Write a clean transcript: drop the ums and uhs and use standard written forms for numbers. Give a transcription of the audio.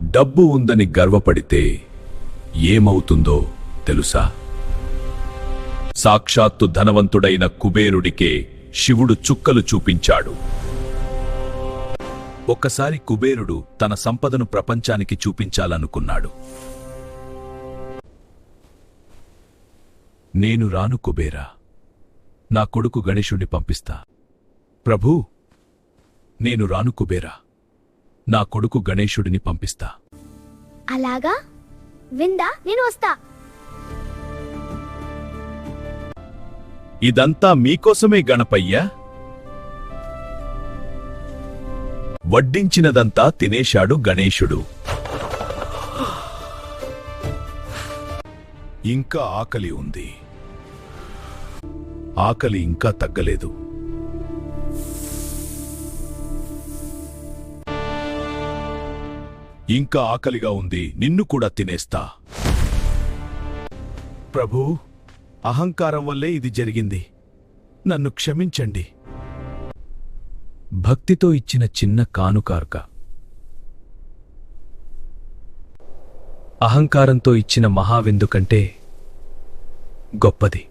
డబ్బు ఉందని గర్వపడితే ఏమవుతుందో తెలుసా? సాక్షాత్తు ధనవంతుడైన కుబేరుడికే శివుడు చుక్కలు చూపించాడు. ఒక్కసారి కుబేరుడు తన సంపదను ప్రపంచానికి చూపించాలనుకున్నాడు. నేను రాను కుబేరా, నా కొడుకు గణేశుణ్ణి పంపిస్తా. ప్రభూ, నేను రాను కుబేరా, నా కొడుకు గణేశుడిని పంపిస్తా. అలాగా? విందా, నేను వస్తా. ఇదంతా మీకోసమే గణపయ్యా. వడ్డించినదంతా తినేశాడు గణేశుడు. ఇంకా ఆకలి ఉంది. ఆకలి ఇంకా తగ్గలేదు. ఇంకా ఆకలిగా ఉంది, నిన్ను కూడా తినేస్తా. ప్రభూ, అహంకారం వల్లే ఇది జరిగింది, నన్ను క్షమించండి. భక్తితో ఇచ్చిన చిన్న కానుకార్క అహంకారంతో ఇచ్చిన మహావిందు కంటే గొప్పది.